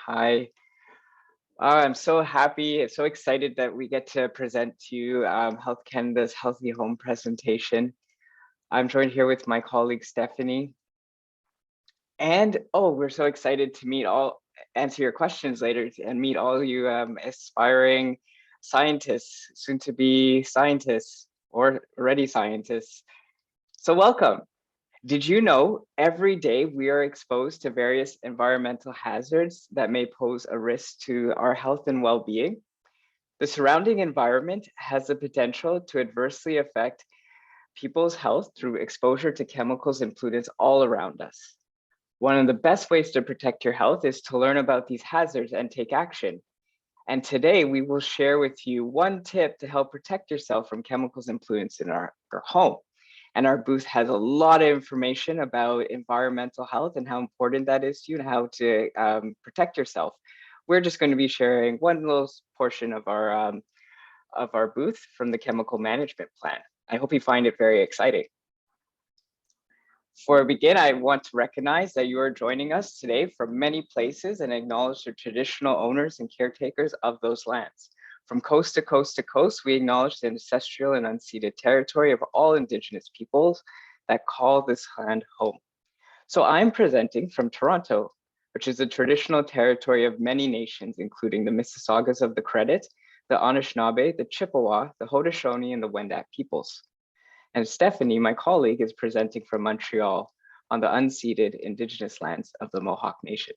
Hi. I'm so happy and so excited that we get to present to you Health Canada's Healthy Home presentation. I'm joined here with my colleague Stephanie. And we're so excited to answer your questions later and meet all you aspiring scientists, soon to be scientists or already scientists. So welcome. Did you know every day we are exposed to various environmental hazards that may pose a risk to our health and well-being? The surrounding environment has the potential to adversely affect people's health through exposure to chemicals and pollutants all around us. One of the best ways to protect your health is to learn about these hazards and take action. And today we will share with you one tip to help protect yourself from chemicals and pollutants in our home. And our booth has a lot of information about environmental health and how important that is to you and how to protect yourself. We're just going to be sharing one little portion of our booth from the chemical management plan. I hope you find it very exciting. Before we begin, I want to recognize that you are joining us today from many places and acknowledge the traditional owners and caretakers of those lands. From coast to coast to coast, we acknowledge the ancestral and unceded territory of all Indigenous peoples that call this land home. So I'm presenting from Toronto, which is the traditional territory of many nations, including the Mississaugas of the Credit, the Anishinaabe, the Chippewa, the Haudenosaunee, and the Wendat peoples. And Stephanie, my colleague, is presenting from Montreal on the unceded Indigenous lands of the Mohawk Nation.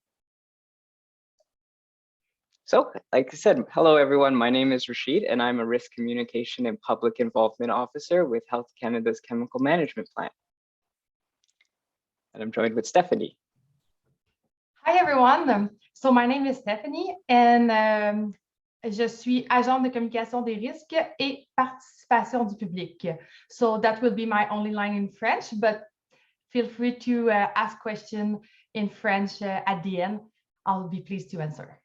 So, like I said, hello everyone, my name is Rashid and I'm a Risk Communication and Public Involvement Officer with Health Canada's Chemical Management Plan. And I'm joined with Stephanie. Hi everyone, so my name is Stephanie and je suis agent de communication des risques et participation du public. So that will be my only line in French, but feel free to ask questions in French at the end. I'll be pleased to answer.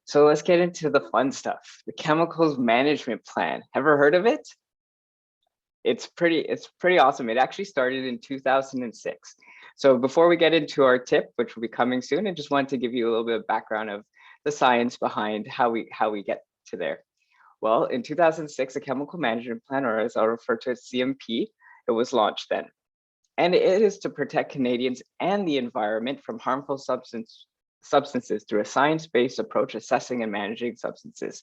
So let's get into the fun stuff. The Chemicals Management Plan. Ever heard of it? It's pretty awesome. It actually started in 2006. So before we get into our tip, which will be coming soon, I just wanted to give you a little bit of background of the science behind how we get to there. Well, in 2006, the Chemical Management Plan, or as I'll refer to as CMP, it was launched then. And it is to protect Canadians and the environment from harmful substances through a science-based approach assessing and managing substances.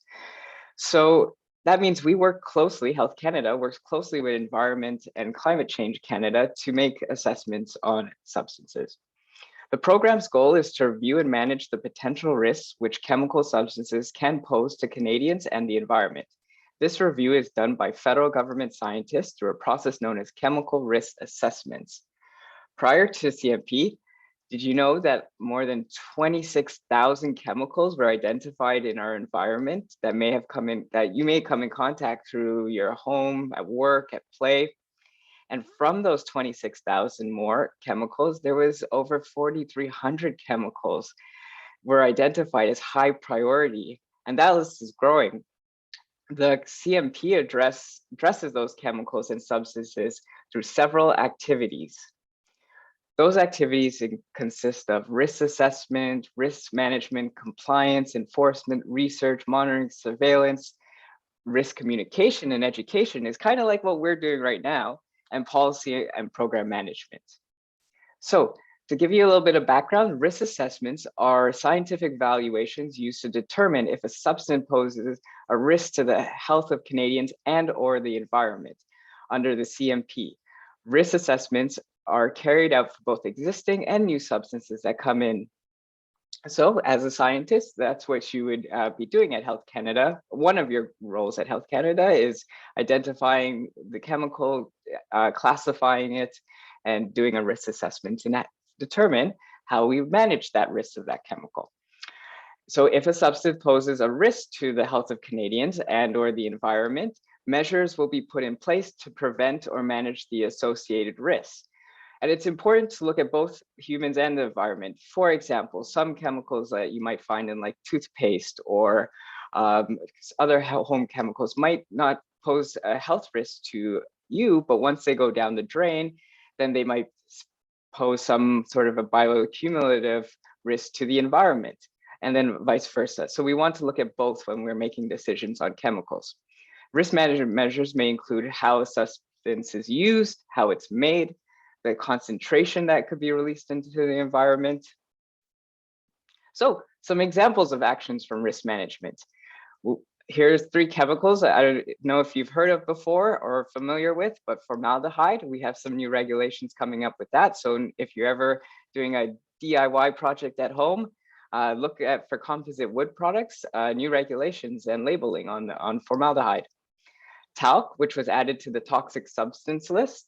So that means we work closely, Health Canada works closely with Environment and Climate Change Canada to make assessments on substances. The program's goal is to review and manage the potential risks which chemical substances can pose to Canadians and the environment. This review is done by federal government scientists through a process known as chemical risk assessments. Prior to CMP, did you know that more than 26,000 chemicals were identified in our environment that you may come in contact through your home, at work, at play? And from those 26,000 more chemicals, there was over 4,300 chemicals were identified as high priority, and that list is growing. The CMP addresses those chemicals and substances through several activities. Those activities consist of risk assessment, risk management, compliance, enforcement, research, monitoring, surveillance, risk communication, and education is kind of like what we're doing right now, and policy and program management. So to give you a little bit of background, risk assessments are scientific evaluations used to determine if a substance poses a risk to the health of Canadians and/or the environment under the CMP. Risk assessments are carried out for both existing and new substances that come in. So as a scientist, that's what you would be doing at Health Canada. One of your roles at Health Canada is identifying the chemical, classifying it, and doing a risk assessment to determine how we manage that risk of that chemical. So if a substance poses a risk to the health of Canadians and/or the environment, measures will be put in place to prevent or manage the associated risks. And it's important to look at both humans and the environment. For example, some chemicals that you might find in like toothpaste or other home chemicals might not pose a health risk to you, but once they go down the drain, then they might pose some sort of a bioaccumulative risk to the environment, and then vice versa. So we want to look at both when we're making decisions on chemicals. Risk management measures may include how a substance is used, how it's made, the concentration that could be released into the environment. So some examples of actions from risk management. Here's 3 chemicals I don't know if you've heard of before or familiar with, but formaldehyde, we have some new regulations coming up with that. So if you're ever doing a DIY project at home, look at for composite wood products, new regulations and labeling on formaldehyde. Talc, which was added to the toxic substance list.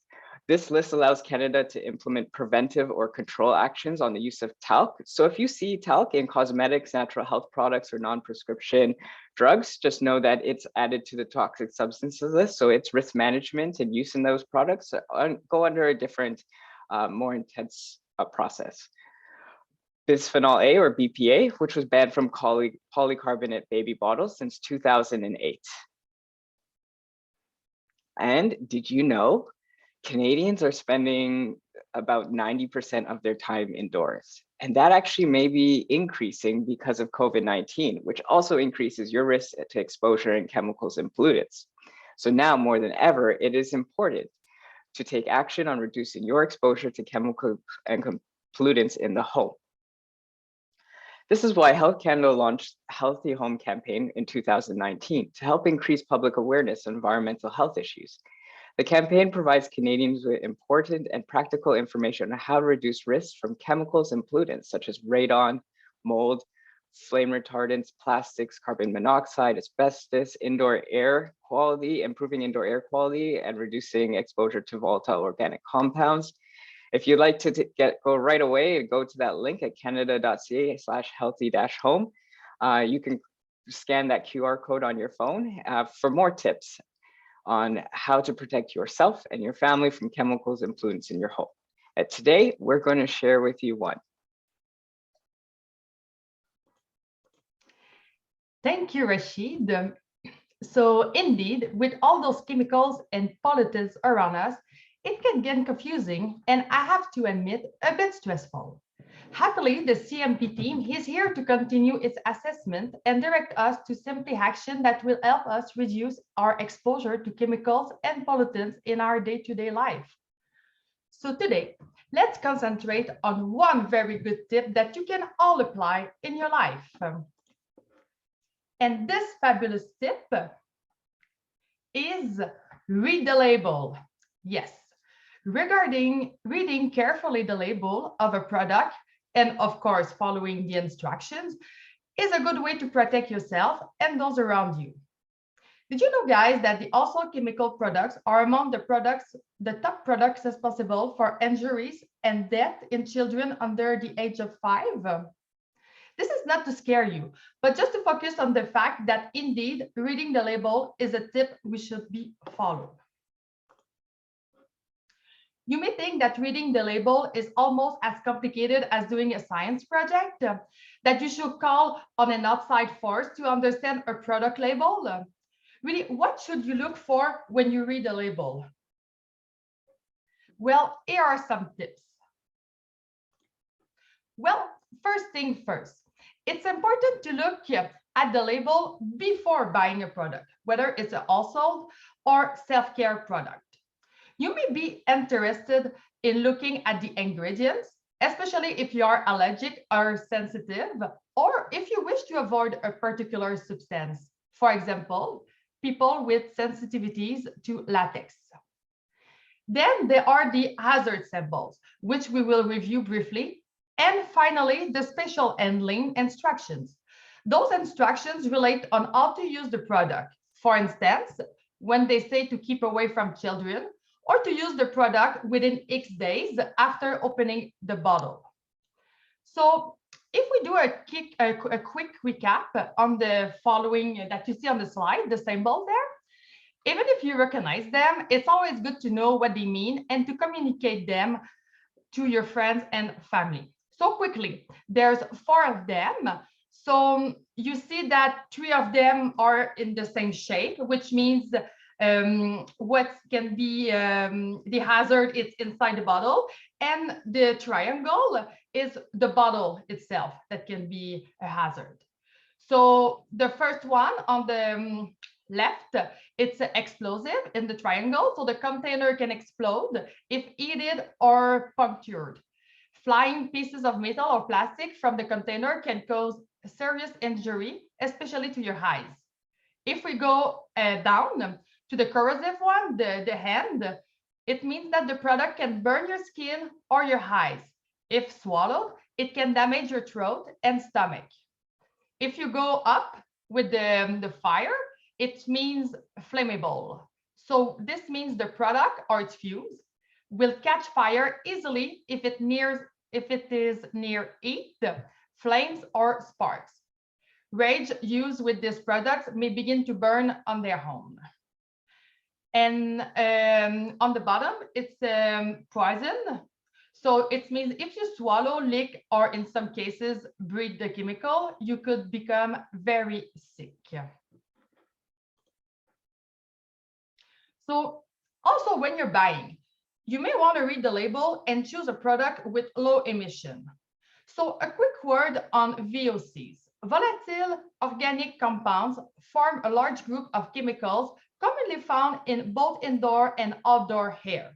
This list allows Canada to implement preventive or control actions on the use of talc. So if you see talc in cosmetics, natural health products, or non-prescription drugs, just know that it's added to the toxic substances list. So its risk management and use in those products go under a different, more intense process. Bisphenol A, or BPA, which was banned from polycarbonate baby bottles since 2008. And did you know Canadians are spending about 90% of their time indoors? And that actually may be increasing because of COVID-19, which also increases your risk to exposure in chemicals and pollutants. So now more than ever, it is important to take action on reducing your exposure to chemicals and pollutants in the home. This is why Health Canada launched Healthy Home campaign in 2019 to help increase public awareness of environmental health issues. The campaign provides Canadians with important and practical information on how to reduce risks from chemicals and pollutants such as radon, mold, flame retardants, plastics, carbon monoxide, asbestos, indoor air quality, improving indoor air quality, and reducing exposure to volatile organic compounds. If you'd like to go right away and go to that link at canada.ca/healthy-home, you can scan that QR code on your phone for more tips on how to protect yourself and your family from chemicals and pollutants in your home. And today, we're going to share with you one. Thank you, Rashid. So indeed, with all those chemicals and pollutants around us, it can get confusing and, I have to admit, a bit stressful. Happily, the CMP team is here to continue its assessment and direct us to simple action that will help us reduce our exposure to chemicals and pollutants in our day-to-day life. So today, let's concentrate on one very good tip that you can all apply in your life. And this fabulous tip is read the label. Yes, regarding reading carefully the label of a product and of course following the instructions is a good way to protect yourself and those around you. Did you know, guys, that the also chemical products are among the top products responsible for injuries and death in children under the age of 5? This is not to scare you, but just to focus on the fact that indeed reading the label is a tip we should be followed. You may think that reading the label is almost as complicated as doing a science project, that you should call on an outside force to understand a product label. Really, what should you look for when you read a label? Well, here are some tips. Well, first thing first, it's important to look at the label before buying a product, whether it's a household or self-care product. You may be interested in looking at the ingredients, especially if you are allergic or sensitive, or if you wish to avoid a particular substance. For example, people with sensitivities to latex. Then there are the hazard symbols, which we will review briefly. And finally, the special handling instructions. Those instructions relate on how to use the product. For instance, when they say to keep away from children, or to use the product within X days after opening the bottle. So if we do a quick recap on the following that you see on the slide, the symbol there, even if you recognize them, it's always good to know what they mean and to communicate them to your friends and family. So quickly, there's 4 of them. So you see that 3 of them are in the same shape, which means what can be the hazard is inside the bottle, and the triangle is the bottle itself that can be a hazard. So the first one on the left, it's explosive in the triangle, so the container can explode if heated or punctured. Flying pieces of metal or plastic from the container can cause serious injury, especially to your eyes. If we go down to the corrosive one, the hand, it means that the product can burn your skin or your eyes. If swallowed, it can damage your throat and stomach. If you go up with the fire, it means flammable. So this means the product or its fuse will catch fire easily if it is near heat, flames, or sparks. Rage used with this product may begin to burn on their own. And on the bottom, it's poison. So it means if you swallow, lick, or in some cases, breathe the chemical, you could become very sick. So also when you're buying, you may want to read the label and choose a product with low emission. So a quick word on VOCs. Volatile organic compounds form a large group of chemicals commonly found in both indoor and outdoor air.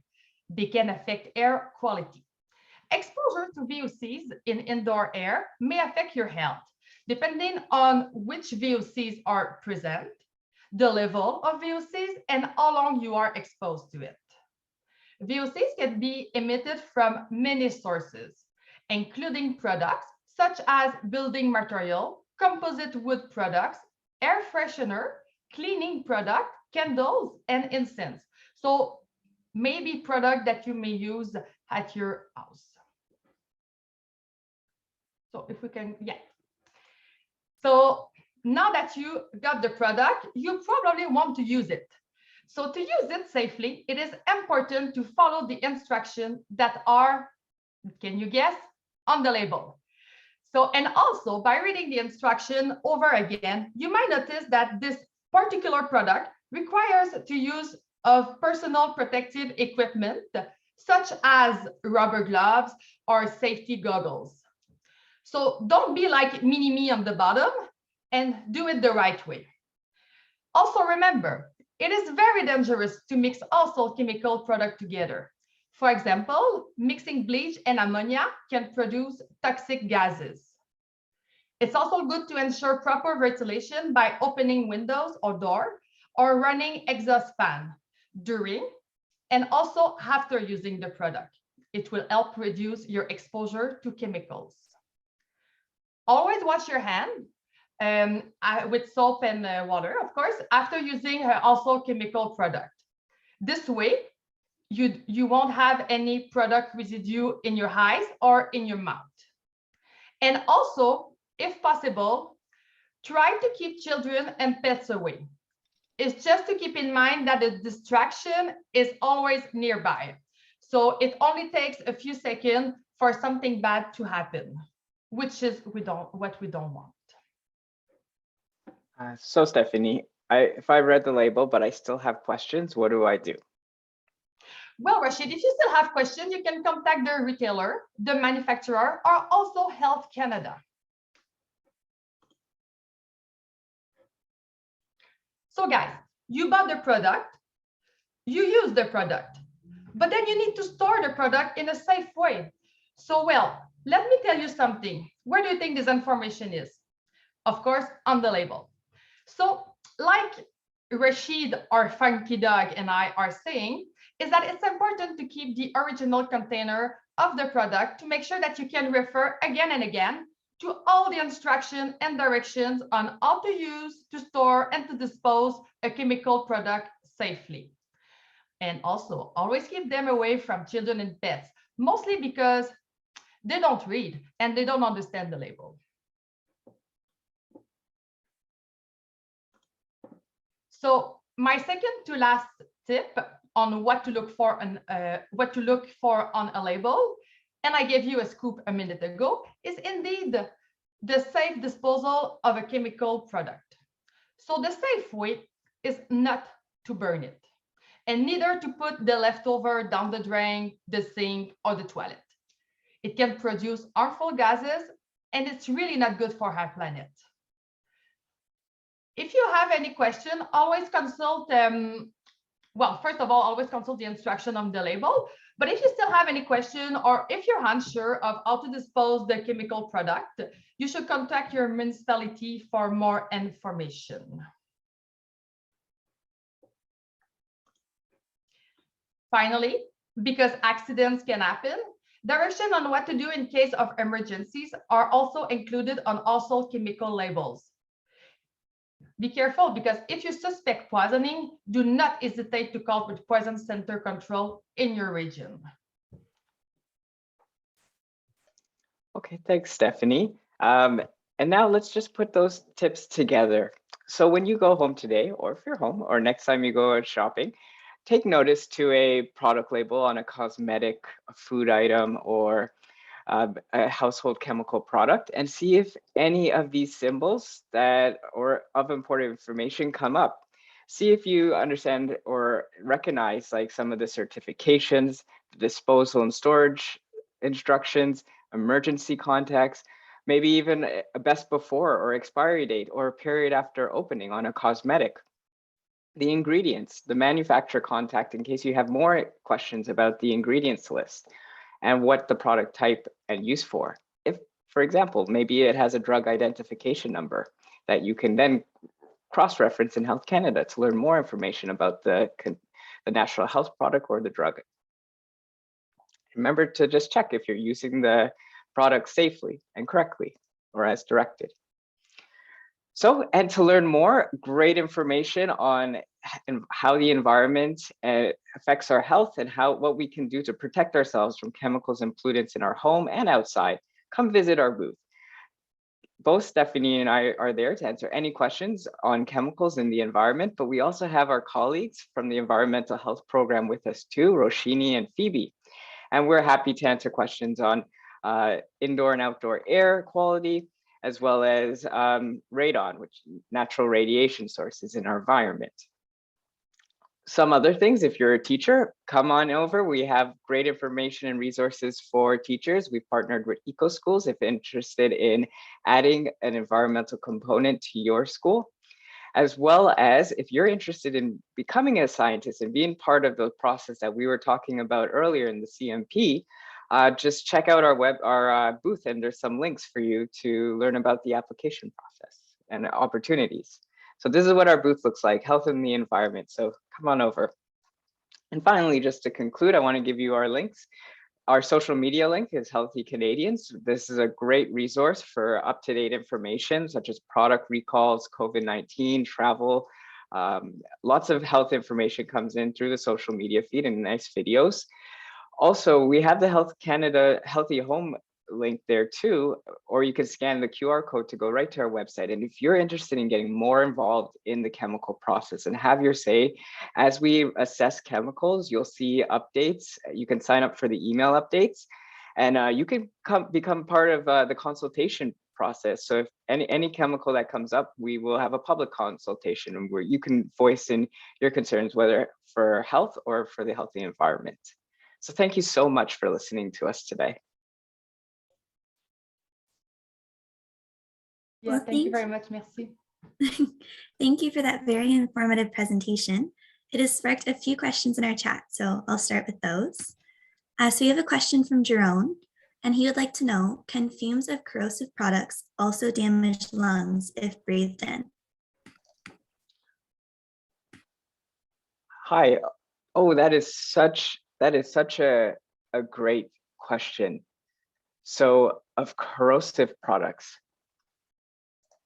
They can affect air quality. Exposure to VOCs in indoor air may affect your health, depending on which VOCs are present, the level of VOCs, and how long you are exposed to it. VOCs can be emitted from many sources, including products such as building material, composite wood products, air freshener, cleaning product, candles, and incense. So maybe product that you may use at your house. So if we can, yeah. So now that you got the product, you probably want to use it. So to use it safely, it is important to follow the instructions that are, can you guess, on the label. So, and also by reading the instruction over again, you might notice that this particular product requires to use of personal protective equipment, such as rubber gloves or safety goggles. So don't be like mini-me on the bottom and do it the right way. Also remember, it is very dangerous to mix also chemical products together. For example, mixing bleach and ammonia can produce toxic gases. It's also good to ensure proper ventilation by opening windows or door or running exhaust fan during and also after using the product. It will help reduce your exposure to chemicals. Always wash your hand with soap and water, of course, after using also chemical product. This way, you won't have any product residue in your eyes or in your mouth. And also, if possible, try to keep children and pets away. It's just to keep in mind that the distraction is always nearby. So it only takes a few seconds for something bad to happen, which is what we don't want. So Stephanie, if I read the label, but I still have questions, what do I do? Well, Rashid, if you still have questions, you can contact the retailer, the manufacturer, or also Health Canada. So guys, you bought the product, you use the product, but then you need to store the product in a safe way. So, well, let me tell you something. Where do you think this information is? Of course, on the label. So, like Rashid or Funky Dog and I are saying, is that it's important to keep the original container of the product to make sure that you can refer again and again to all the instructions and directions on how to use, to store, and to dispose a chemical product safely. And also, always keep them away from children and pets, mostly because they don't read and they don't understand the label. So my second to last tip on what to look for on a label, and I gave you a scoop a minute ago, is indeed the safe disposal of a chemical product. So the safe way is not to burn it, and neither to put the leftover down the drain, the sink, or the toilet. It can produce harmful gases, and it's really not good for our planet. If you have any question, always consult, well, first of all, always consult the instruction on the label. But if you still have any question, or if you're unsure of how to dispose the chemical product, you should contact your municipality for more information. Finally, because accidents can happen, direction on what to do in case of emergencies are also included on household chemical labels. Be careful, because if you suspect poisoning, do not hesitate to call with Poison Center Control in your region. Okay, thanks, Stephanie. And now let's just put those tips together. So when you go home today, or if you're home, or next time you go out shopping, take notice to a product label on a cosmetic, a food item, or a household chemical product, and see if any of these symbols that or of important information come up. See if you understand or recognize like some of the certifications, disposal and storage instructions, emergency contacts, maybe even a best before or expiry date or a period after opening on a cosmetic. The ingredients, the manufacturer contact in case you have more questions about the ingredients list and what the product type and use for. If, for example, maybe it has a drug identification number that you can then cross-reference in Health Canada to learn more information about the national health product or the drug. Remember to just check if you're using the product safely and correctly or as directed. So, and to learn more, great information on how the environment affects our health and what we can do to protect ourselves from chemicals and pollutants in our home and outside, come visit our booth. Both Stephanie and I are there to answer any questions on chemicals in the environment, but we also have our colleagues from the environmental health program with us too, Roshini and Phoebe. And we're happy to answer questions on indoor and outdoor air quality, as well as radon, which natural radiation sources in our environment. Some other things, if you're a teacher, come on over. We have great information and resources for teachers. We've partnered with EcoSchools if interested in adding an environmental component to your school, as well as if you're interested in becoming a scientist and being part of the process that we were talking about earlier in the CMP. Just check out our booth, and there's some links for you to learn about the application process and opportunities. So this is what our booth looks like, health and the environment. So come on over. And finally, just to conclude, I want to give you our links. Our social media link is Healthy Canadians. This is a great resource for up-to-date information, such as product recalls, COVID-19, travel. Lots of health information comes in through the social media feed and nice videos. Also, we have the Health Canada Healthy Home link there too, or you can scan the QR code to go right to our website. And if you're interested in getting more involved in the chemical process and have your say, as we assess chemicals, you'll see updates. You can sign up for the email updates, and you can become part of the consultation process. So if any chemical that comes up, we will have a public consultation where you can voice in your concerns, whether for health or for the healthy environment. So thank you so much for listening to us today. Yeah, Well, thank you very much. Merci. Thank you for that very informative presentation. It has sparked a few questions in our chat, so I'll start with those. So we have a question from Jerome, and he would like to know, can fumes of corrosive products also damage lungs if breathed in? Hi. Oh, that is such a great question. So of corrosive products.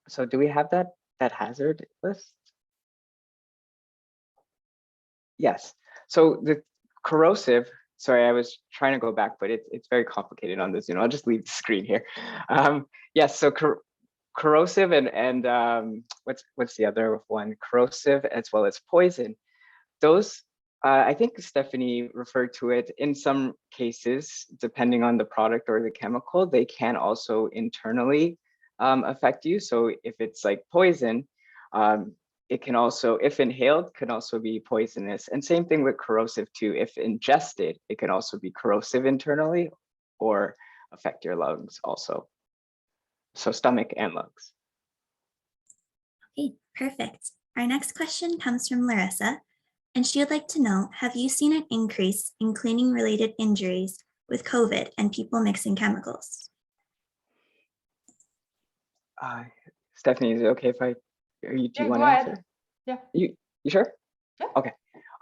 So do we have that hazard list? Yes. So the corrosive, sorry, I was trying to go back, but it's very complicated on this Zoom. I'll just leave the screen here. Yes, so corrosive and what's the other one? Corrosive as well as poison. Those, I think Stephanie referred to it, in some cases, depending on the product or the chemical, they can also internally affect you. So if it's like poison, it can also, if inhaled, can also be poisonous. And same thing with corrosive too. If ingested, it can also be corrosive internally or affect your lungs also. So stomach and lungs. Okay, perfect. Our next question comes from Larissa, and she would like to know, have you seen an increase in cleaning-related injuries with COVID and people mixing chemicals? Stephanie, is it okay if do you Yeah, want go to ahead. answer? Yeah. You sure? Yeah. Okay.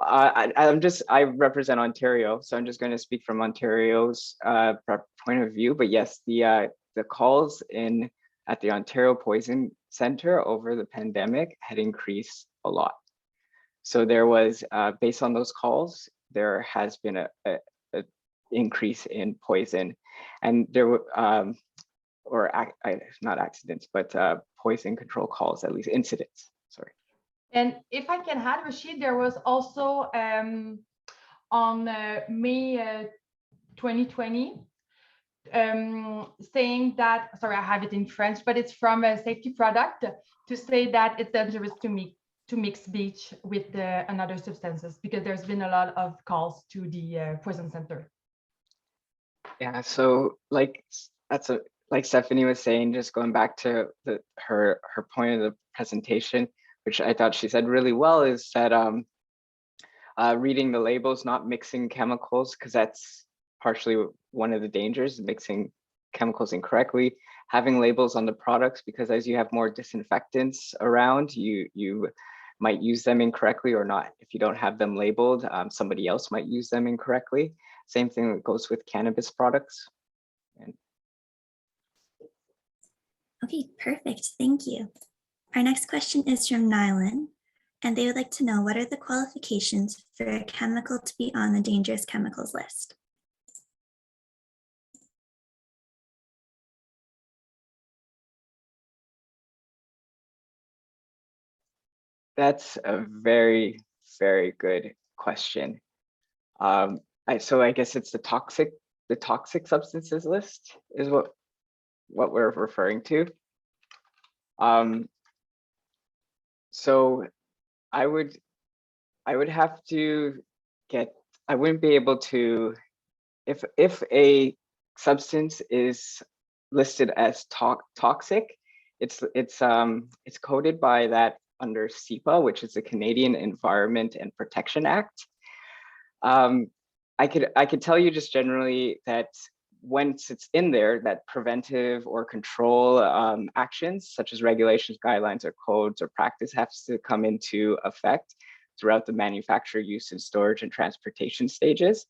I represent Ontario, so I'm just going to speak from Ontario's point of view. But yes, the calls at the Ontario Poison Center over the pandemic had increased a lot. So there was, based on those calls, there has been a increase in poison, and there were not accidents, but poison control calls, at least incidents. Sorry. And if I can add, Rashid, there was also on May 2020 saying that, sorry, I have it in French, but it's from a safety product to say that it's dangerous to mix bleach with another substances, because there's been a lot of calls to the poison center. Yeah, so like like Stephanie was saying, just going back to her point of the presentation, which I thought she said really well, is that reading the labels, not mixing chemicals, because that's partially one of the dangers, mixing chemicals incorrectly, having labels on the products, because as you have more disinfectants around, you might use them incorrectly or not. If you don't have them labeled, somebody else might use them incorrectly. Same thing that goes with cannabis products. Okay, perfect. Thank you. Our next question is from Nylan, and they would like to know, what are the qualifications for a chemical to be on the dangerous chemicals list? That's a very, very good question. So I guess it's the toxic substances list is what we're referring to. So I would have to I wouldn't be able to, if a substance is listed as toxic, it's coded by that under CEPA, which is the Canadian Environment and Protection Act. I could tell you just generally that once it's in there, that preventive or control actions such as regulations, guidelines, or codes or practice has to come into effect throughout the manufacture, use, and storage and transportation stages.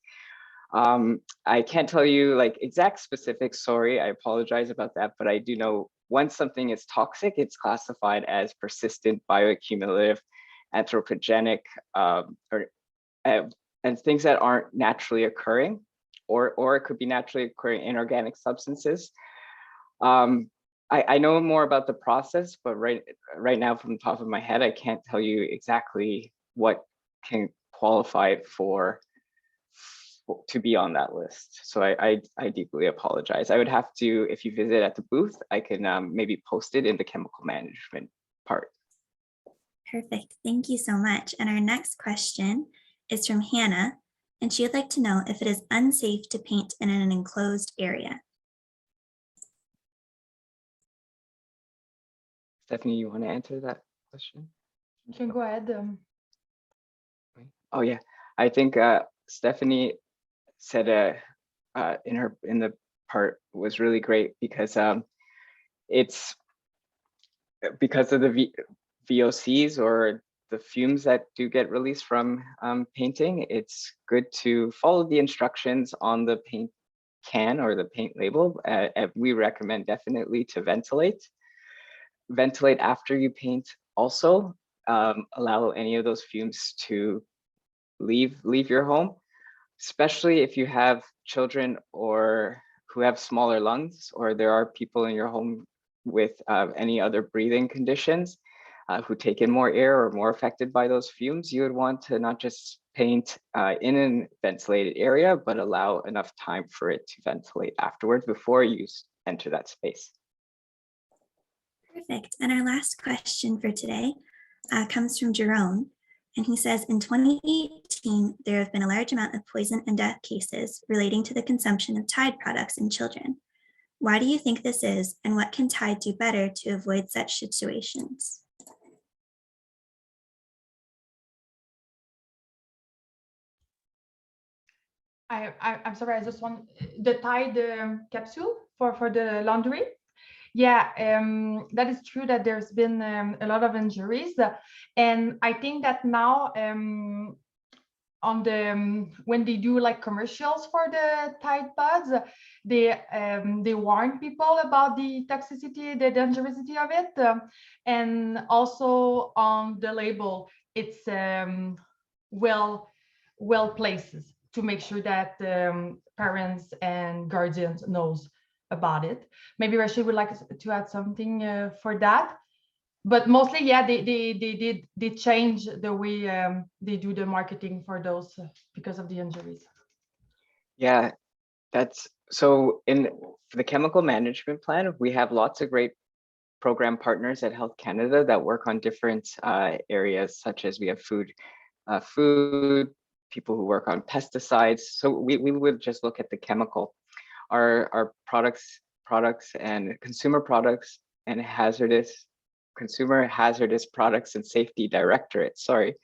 I can't tell you like exact specifics, sorry, I apologize about that, but I do know once something is toxic, it's classified as persistent, bioaccumulative, anthropogenic, and things that aren't naturally occurring, or it could be naturally occurring inorganic substances. I know more about the process, but right now from the top of my head, I can't tell you exactly what can qualify to be on that list. So I deeply apologize. I would have to, if you visit at the booth, I can maybe post it in the chemical management part. Perfect. Thank you so much. And our next question is from Hannah, and she would like to know if it is unsafe to paint in an enclosed area. Stephanie, you want to answer that question? You can go ahead. Oh yeah, I think Stephanie said in the part was really great, because it's because of the VOCs or the fumes that do get released from painting. It's good to follow the instructions on the paint can or the paint label. We recommend definitely to ventilate after you paint. Also, allow any of those fumes to leave your home, especially if you have children or who have smaller lungs, or there are people in your home with any other breathing conditions who take in more air or more affected by those fumes. You would want to not just paint in a ventilated area, but allow enough time for it to ventilate afterwards before you enter that space. Perfect. And our last question for today comes from Jerome, and he says, in 2018, there have been a large amount of poison and death cases relating to the consumption of Tide products in children. Why do you think this is, and what can Tide do better to avoid such situations? I'm sorry, I just want the Tide capsule for the laundry. Yeah, that is true that there's been a lot of injuries, and I think that now on the when they do like commercials for the Tide Pods, they warn people about the toxicity, the dangerousity of it, and also on the label, it's well places to make sure that parents and guardians knows about it. Maybe Rashid would like to add something for that. But mostly, yeah, they change the way they do the marketing for those because of the injuries. Yeah, that's so for the chemical management plan, we have lots of great program partners at Health Canada that work on different areas, such as we have food, people who work on pesticides. So we would just look at the chemical, our products and consumer products and consumer hazardous products and safety directorate, sorry,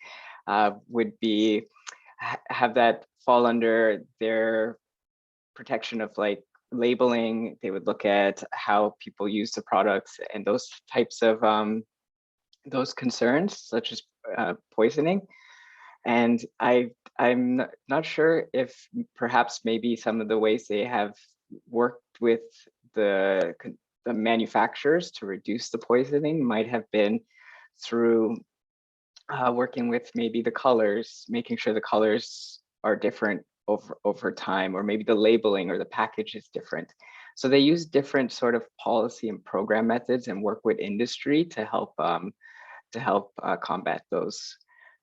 would be have that fall under their protection of like labeling. They would look at how people use the products and those types of those concerns, such as poisoning. And I'm not sure if perhaps maybe some of the ways they have worked with the manufacturers to reduce the poisoning might have been through working with maybe the colors, making sure the colors are different over time, or maybe the labeling or the package is different. So they use different sort of policy and program methods and work with industry to help combat those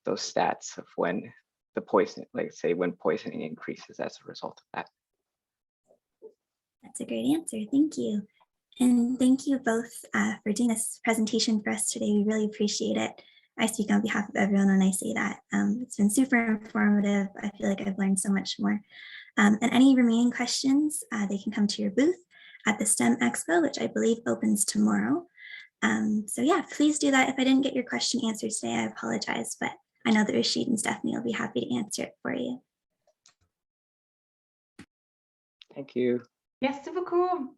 stats of when the poison, like say when poisoning increases as a result of that. That's a great answer. Thank you. And thank you both for doing this presentation for us today. We really appreciate it. I speak on behalf of everyone when I say that. It's been super informative. I feel like I've learned so much more. And any remaining questions, they can come to your booth at the STEM Expo, which I believe opens tomorrow. So yeah, please do that. If I didn't get your question answered today, I apologize, but I know that Rashid and Stephanie will be happy to answer it for you. Thank you. Merci beaucoup.